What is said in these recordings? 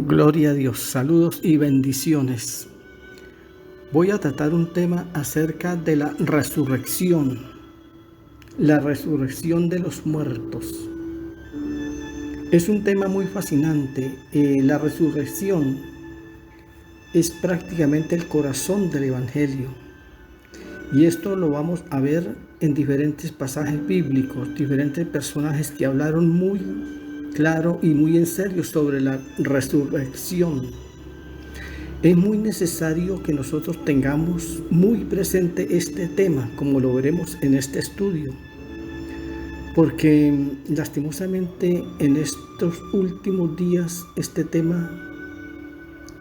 Gloria a Dios, saludos y bendiciones. Voy a tratar un tema acerca de la resurrección de los muertos. Es un tema muy fascinante. La resurrección es prácticamente el corazón del Evangelio. Y esto lo vamos a ver en diferentes pasajes bíblicos, diferentes personajes que hablaron muy claro y muy en serio sobre la resurrección. Es muy necesario que nosotros tengamos muy presente este tema, como lo veremos en este estudio, porque lastimosamente en estos últimos días este tema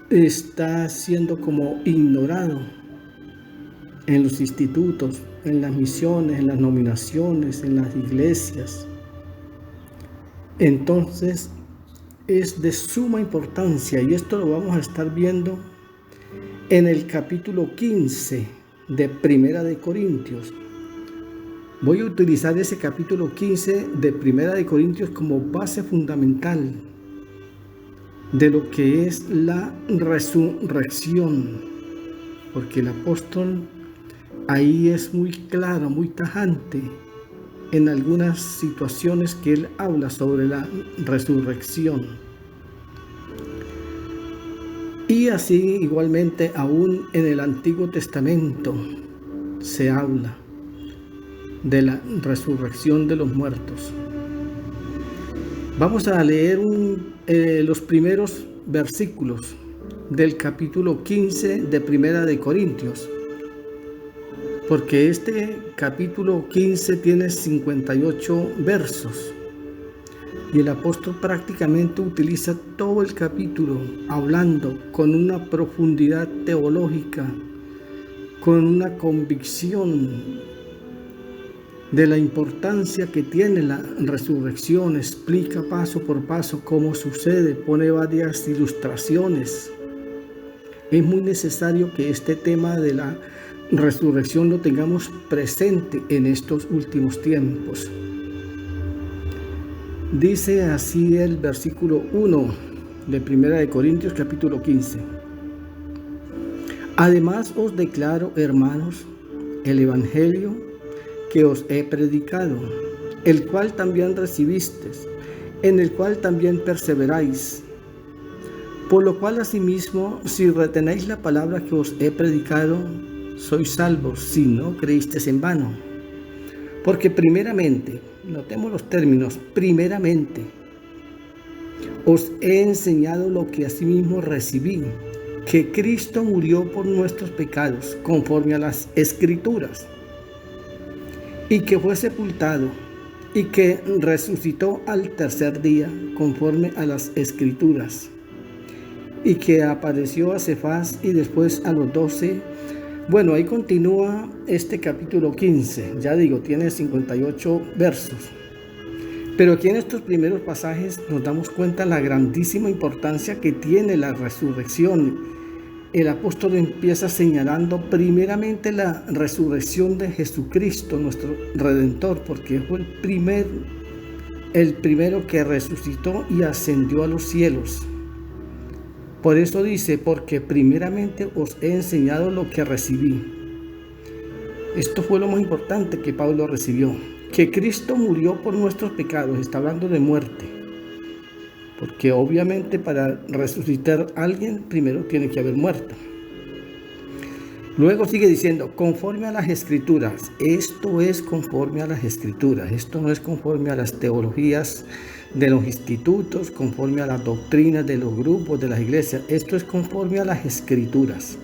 está siendo como ignorado en los institutos, en las misiones, en las nominaciones, en las iglesias. Entonces es de suma importancia, y esto lo vamos a estar viendo en el capítulo 15 de Primera de Corintios. Voy a utilizar ese capítulo 15 de Primera de Corintios como base fundamental de lo que es la resurrección, porque el apóstol ahí es muy claro, muy tajante en algunas situaciones que él habla sobre la resurrección. Y así igualmente aún en el Antiguo Testamento se habla de la resurrección de los muertos. Vamos a leer los primeros versículos del capítulo 15 de Primera de Corintios, porque este capítulo 15 tiene 58 versos y el apóstol prácticamente utiliza todo el capítulo hablando con una profundidad teológica, con una convicción de la importancia que tiene la resurrección. Explica paso por paso cómo sucede, pone varias ilustraciones. Es muy necesario que este tema de la resurrección lo tengamos presente en estos últimos tiempos. Dice así el versículo 1 de Primera de Corintios capítulo 15. Además os declaro, hermanos, el evangelio que os he predicado, el cual también recibisteis, en el cual también perseveráis. Por lo cual asimismo, si retenéis la palabra que os he predicado, sois salvos, si no creísteis en vano. Porque primeramente, notemos los términos, primeramente, os he enseñado lo que asimismo recibí, que Cristo murió por nuestros pecados, conforme a las Escrituras, y que fue sepultado, y que resucitó al tercer día, conforme a las Escrituras, y que apareció a Cefas y después a los 12. Bueno, ahí continúa este capítulo 15, ya digo, tiene 58 versos. Pero aquí en estos primeros pasajes nos damos cuenta de la grandísima importancia que tiene la resurrección. El apóstol empieza señalando primeramente la resurrección de Jesucristo, nuestro Redentor, porque fue el primero que resucitó y ascendió a los cielos. Por eso dice, porque primeramente os he enseñado lo que recibí. Esto fue lo más importante que Pablo recibió, que Cristo murió por nuestros pecados. Está hablando de muerte, porque obviamente para resucitar a alguien primero tiene que haber muerto. Luego sigue diciendo, conforme a las Escrituras. Esto es conforme a las Escrituras. Esto no es conforme a las teologías de los institutos, conforme a las doctrinas de los grupos, de las iglesias. Esto es conforme a las Escrituras.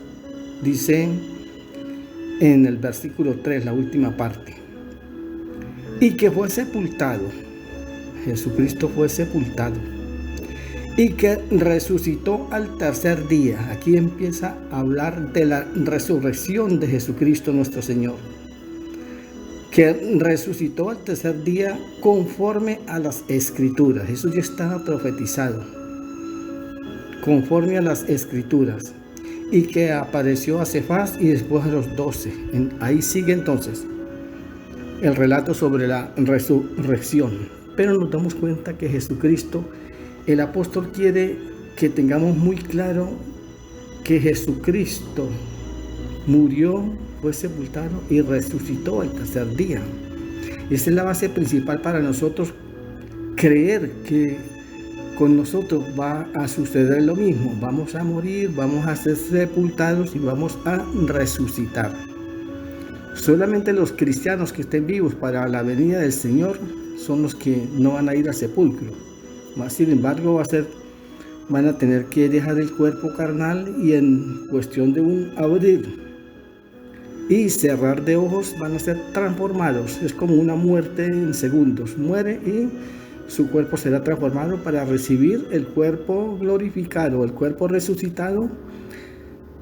Dice en el versículo 3, la última parte. Y que fue sepultado. Jesucristo fue sepultado. Y que resucitó al tercer día. Aquí empieza a hablar de la resurrección de Jesucristo nuestro Señor. Que resucitó al tercer día conforme a las Escrituras. Eso ya estaba profetizado. Conforme a las Escrituras. Y que apareció a Cefas y después a los 12. Ahí sigue entonces. el relato sobre la resurrección. Pero nos damos cuenta que Jesucristo, el apóstol quiere que tengamos muy claro que Jesucristo murió, fue sepultado y resucitó al tercer día. Esa es la base principal para nosotros, creer que con nosotros va a suceder lo mismo. Vamos a morir, vamos a ser sepultados y vamos a resucitar. Solamente los cristianos que estén vivos para la venida del Señor son los que no van a ir al sepulcro. Más sin embargo, van a tener que dejar el cuerpo carnal y en cuestión de un abrir y cerrar de ojos van a ser transformados. Es como una muerte en segundos. Muere y su cuerpo será transformado para recibir el cuerpo glorificado, el cuerpo resucitado,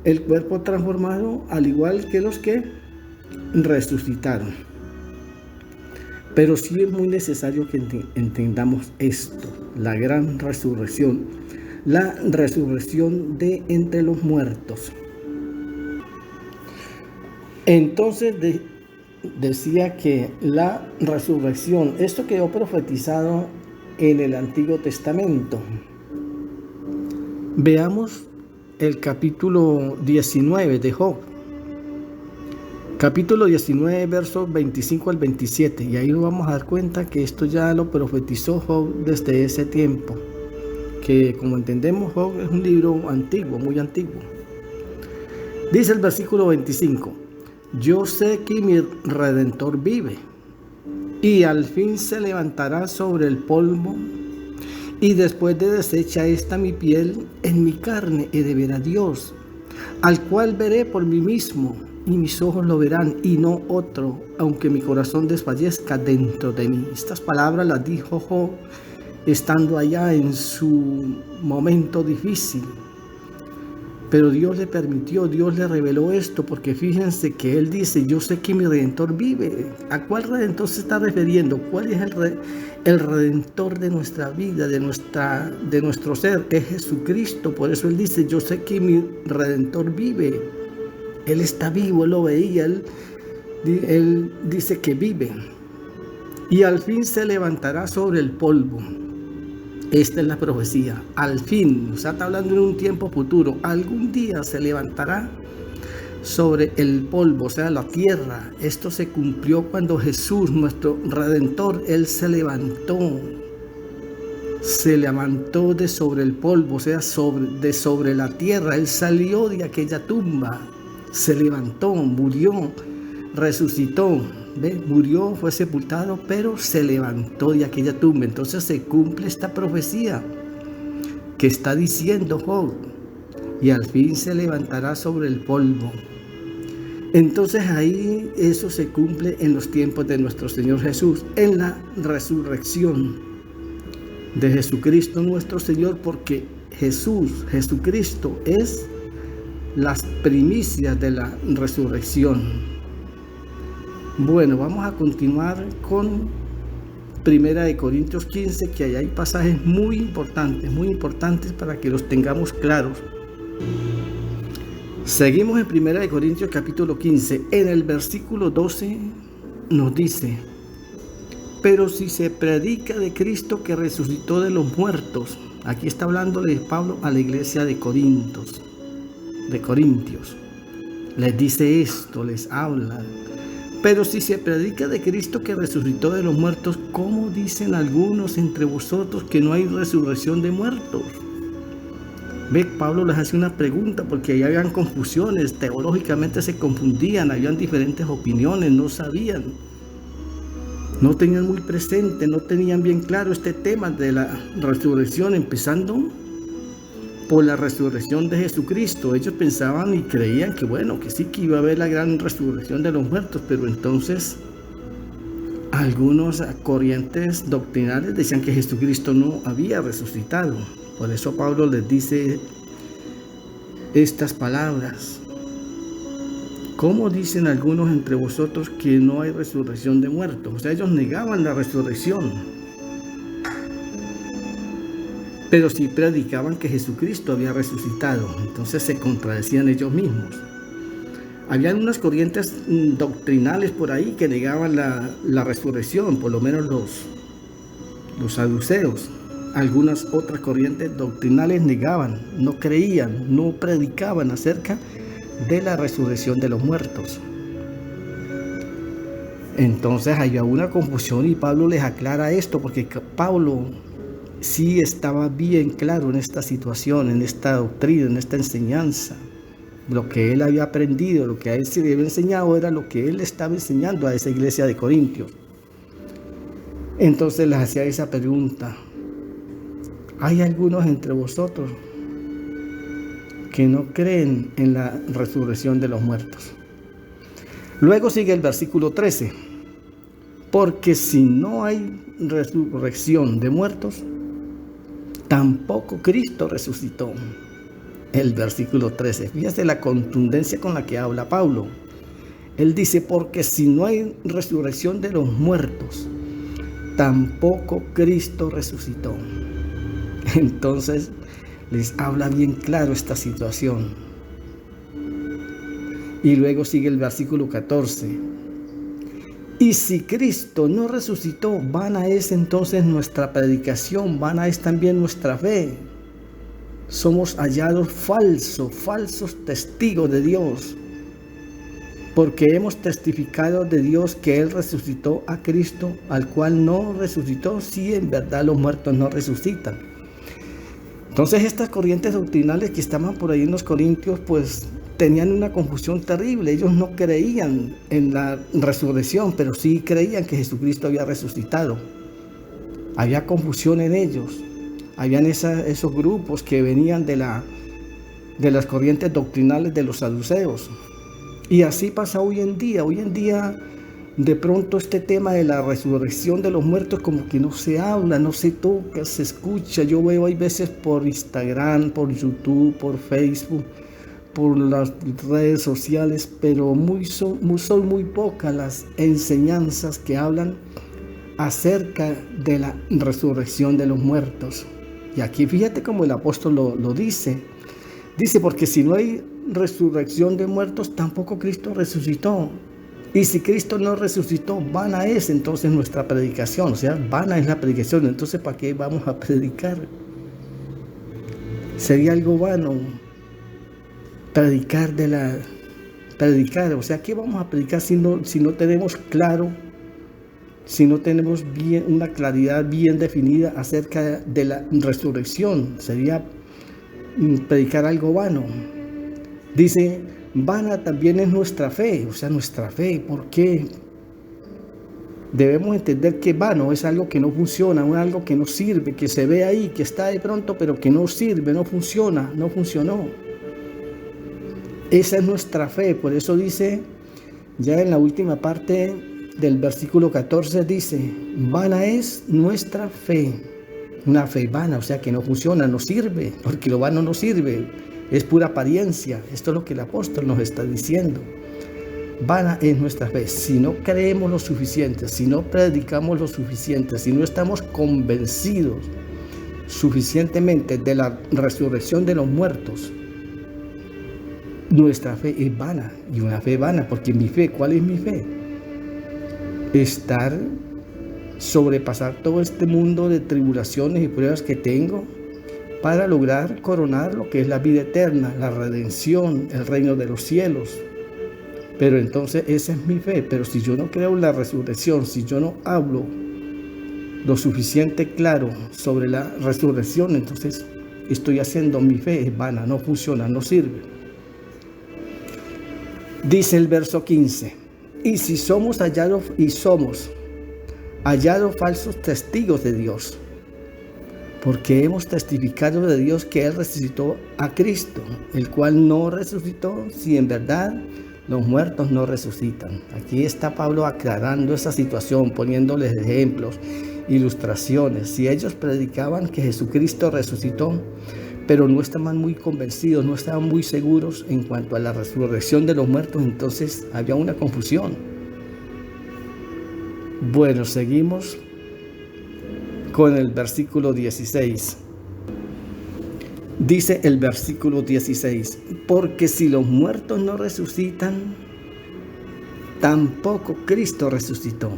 el cuerpo transformado, al igual que los que resucitaron. Pero sí es muy necesario que entendamos esto, la gran resurrección, la resurrección de entre los muertos. Entonces decía que la resurrección, esto quedó profetizado en el Antiguo Testamento. Veamos el capítulo 19 de Job. Capítulo 19, versos 25 al 27. Y ahí nos vamos a dar cuenta que esto ya lo profetizó Job desde ese tiempo. Que como entendemos, Job es un libro antiguo, muy antiguo. Dice el versículo 25. Yo sé que mi Redentor vive, y al fin se levantará sobre el polvo, y después de deshecha esta mi piel, en mi carne he de ver a Dios, al cual veré por mí mismo, y mis ojos lo verán, y no otro, aunque mi corazón desfallezca dentro de mí. Estas palabras las dijo Job estando allá en su momento difícil. Pero Dios le permitió, Dios le reveló esto, porque fíjense que él dice, yo sé que mi Redentor vive. ¿A cuál Redentor se está refiriendo? ¿Cuál es el Redentor de nuestra vida, de nuestro ser? Es Jesucristo. Por eso él dice, yo sé que mi Redentor vive. Él está vivo, él lo veía, él dice que vive. Y al fin se levantará sobre el polvo. Esta es la profecía, al fin, o sea, está hablando en un tiempo futuro, algún día se levantará sobre el polvo, o sea, la tierra. Esto se cumplió cuando Jesús, nuestro Redentor, Él se levantó de sobre el polvo, o sea, sobre la tierra. Él salió de aquella tumba, se levantó, murió, resucitó. ¿Ve? Murió, fue sepultado, pero se levantó de aquella tumba. Entonces se cumple esta profecía que está diciendo Job, y al fin se levantará sobre el polvo. Entonces ahí eso se cumple en los tiempos de nuestro Señor Jesús, en la resurrección de Jesucristo nuestro Señor, porque Jesucristo es las primicias de la resurrección. Bueno, vamos a continuar con 1 Corintios 15, que ahí hay pasajes muy importantes para que los tengamos claros. Seguimos en 1 Corintios capítulo 15. En el versículo 12 nos dice, pero si se predica de Cristo que resucitó de los muertos, aquí está hablando de Pablo a la iglesia de Corintios, les dice esto, les habla. Pero si se predica de Cristo que resucitó de los muertos, ¿cómo dicen algunos entre vosotros que no hay resurrección de muertos? Ve, Pablo les hace una pregunta porque ahí habían confusiones, teológicamente se confundían, habían diferentes opiniones, no sabían, no tenían muy presente, no tenían bien claro este tema de la resurrección, empezando por la resurrección de Jesucristo. Ellos pensaban y creían que bueno, que sí, que iba a haber la gran resurrección de los muertos, pero entonces algunos corrientes doctrinales decían que Jesucristo no había resucitado. Por eso Pablo les dice estas palabras. ¿Cómo dicen algunos entre vosotros que no hay resurrección de muertos? O sea, ellos negaban la resurrección, pero sí predicaban que Jesucristo había resucitado. Entonces se contradecían ellos mismos. Habían unas corrientes doctrinales por ahí que negaban la resurrección, por lo menos los saduceos. Algunas otras corrientes doctrinales negaban, no creían, no predicaban acerca de la resurrección de los muertos. Entonces había una confusión y Pablo les aclara esto, porque Pablo sí estaba bien claro en esta situación, en esta doctrina, en esta enseñanza. Lo que él había aprendido, lo que a él se le había enseñado era lo que él estaba enseñando a esa iglesia de Corintios. Entonces les hacía esa pregunta: ¿hay algunos entre vosotros que no creen en la resurrección de los muertos? Luego sigue el versículo 13. Porque si no hay resurrección de muertos, tampoco Cristo resucitó. El versículo 13. Fíjate la contundencia con la que habla Pablo. Él dice: porque si no hay resurrección de los muertos, tampoco Cristo resucitó. Entonces les habla bien claro esta situación. Y luego sigue el versículo 14. Y si Cristo no resucitó, vana es entonces nuestra predicación, vana es también nuestra fe. Somos hallados falsos testigos de Dios, porque hemos testificado de Dios que Él resucitó a Cristo, al cual no resucitó, si en verdad los muertos no resucitan. Entonces estas corrientes doctrinales que estaban por ahí en los Corintios, pues tenían una confusión terrible. Ellos no creían en la resurrección, pero sí creían que Jesucristo había resucitado. Había confusión en ellos. Habían esos grupos que venían de las corrientes doctrinales de los saduceos. Y así pasa hoy en día. Hoy en día, de pronto, este tema de la resurrección de los muertos como que no se habla, no se toca, se escucha. Yo veo hay veces por Instagram, por YouTube, por Facebook, por las redes sociales, pero son muy pocas las enseñanzas que hablan acerca de la resurrección de los muertos. Y aquí fíjate cómo el apóstol lo dice. Dice: porque si no hay resurrección de muertos, tampoco Cristo resucitó. Y si Cristo no resucitó, vana es entonces nuestra predicación. O sea, vana es la predicación. Entonces, ¿para qué vamos a predicar? Sería algo vano predicar, o sea, ¿qué vamos a predicar si no tenemos claro, si no tenemos bien una claridad bien definida acerca de la resurrección? Sería predicar algo vano. Dice: vana también es nuestra fe, o sea, nuestra fe. ¿Por qué? Debemos entender que vano es algo que no funciona, algo que no sirve, que se ve ahí, que está de pronto, pero que no sirve, no funciona, no funcionó. Esa es nuestra fe. Por eso dice, ya en la última parte del versículo 14, dice: vana es nuestra fe. Una fe vana, o sea que no funciona, no sirve, porque lo vano no sirve, es pura apariencia. Esto es lo que el apóstol nos está diciendo. Vana es nuestra fe. Si no creemos lo suficiente, si no predicamos lo suficiente, si no estamos convencidos suficientemente de la resurrección de los muertos, nuestra fe es vana. Y una fe vana, porque mi fe, ¿cuál es mi fe? Sobrepasar todo este mundo de tribulaciones y pruebas que tengo para lograr coronar lo que es la vida eterna, la redención, el reino de los cielos. Pero entonces esa es mi fe. Pero si yo no creo en la resurrección, si yo no hablo lo suficiente claro sobre la resurrección, entonces estoy haciendo mi fe es vana, no funciona, no sirve. Dice el verso 15: y si somos hallados falsos testigos de Dios, porque hemos testificado de Dios que Él resucitó a Cristo, el cual no resucitó, si en verdad los muertos no resucitan. Aquí está Pablo aclarando esa situación, poniéndoles ejemplos, ilustraciones. Si ellos predicaban que Jesucristo resucitó, pero no estaban muy convencidos, no estaban muy seguros en cuanto a la resurrección de los muertos, entonces había una confusión. Bueno, seguimos con el versículo 16. Dice el versículo 16, porque si los muertos no resucitan, tampoco Cristo resucitó.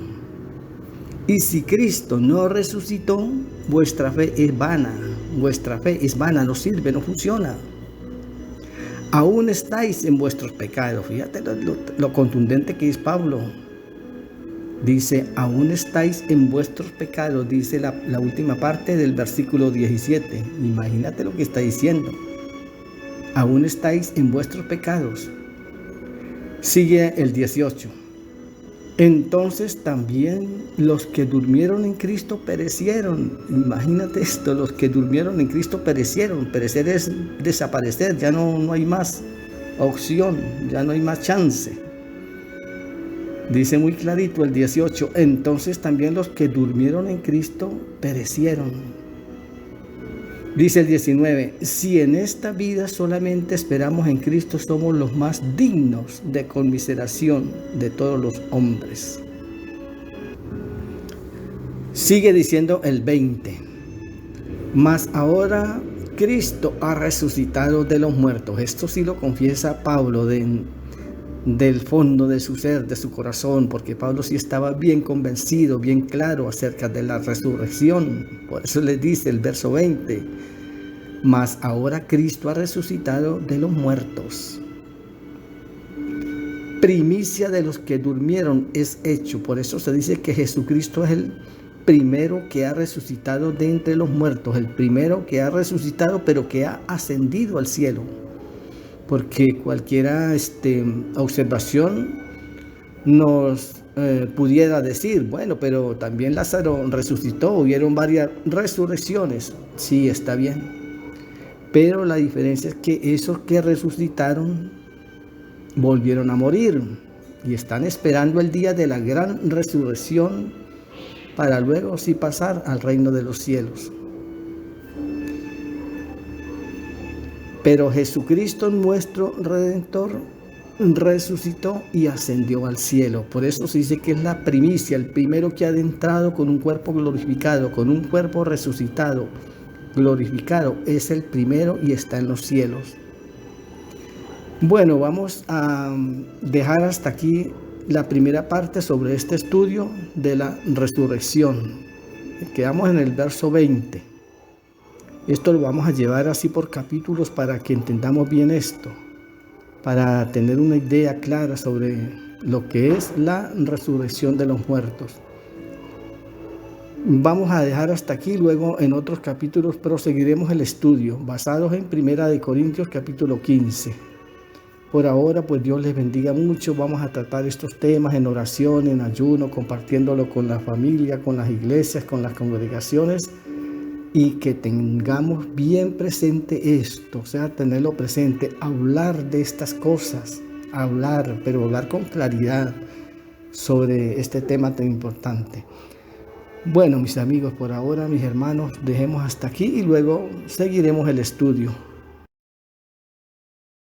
Y si Cristo no resucitó, vuestra fe es vana, no sirve, no funciona. Aún estáis en vuestros pecados. Fíjate lo contundente que es Pablo. Dice, aún estáis en vuestros pecados, dice la última parte del versículo 17. Imagínate lo que está diciendo. Aún estáis en vuestros pecados. Sigue el 18. Entonces también los que durmieron en Cristo perecieron. Imagínate esto, los que durmieron en Cristo perecieron. Perecer es desaparecer, ya no hay más opción, ya no hay más chance. Dice muy clarito el 18, entonces también los que durmieron en Cristo perecieron. Dice el 19, si en esta vida solamente esperamos en Cristo, somos los más dignos de conmiseración de todos los hombres. Sigue diciendo el 20, mas ahora Cristo ha resucitado de los muertos. Esto sí lo confiesa Pablo del fondo de su ser, de su corazón, porque Pablo sí estaba bien convencido, bien claro acerca de la resurrección. Por eso le dice el verso 20, mas ahora Cristo ha resucitado de los muertos. Primicia de los que durmieron es hecho. Por eso se dice que Jesucristo es el primero que ha resucitado de entre los muertos, el primero que ha resucitado, pero que ha ascendido al cielo. Porque cualquiera observación nos pudiera decir, bueno, pero también Lázaro resucitó, hubieron varias resurrecciones. Sí, está bien. Pero la diferencia es que esos que resucitaron volvieron a morir y están esperando el día de la gran resurrección para luego sí pasar al reino de los cielos. Pero Jesucristo, nuestro Redentor, resucitó y ascendió al cielo. Por eso se dice que es la primicia, el primero que ha entrado con un cuerpo glorificado, con un cuerpo resucitado, glorificado. Es el primero y está en los cielos. Bueno, vamos a dejar hasta aquí la primera parte sobre este estudio de la resurrección. Quedamos en el verso 20. Esto lo vamos a llevar así por capítulos para que entendamos bien esto, para tener una idea clara sobre lo que es la resurrección de los muertos. Vamos a dejar hasta aquí, luego en otros capítulos proseguiremos el estudio, basados en 1 Corintios capítulo 15. Por ahora, pues Dios les bendiga mucho. Vamos a tratar estos temas en oración, en ayuno, compartiéndolo con la familia, con las iglesias, con las congregaciones. Y que tengamos bien presente esto, o sea, tenerlo presente, hablar de estas cosas, pero hablar con claridad sobre este tema tan importante. Bueno, mis amigos, por ahora, mis hermanos, dejemos hasta aquí y luego seguiremos el estudio.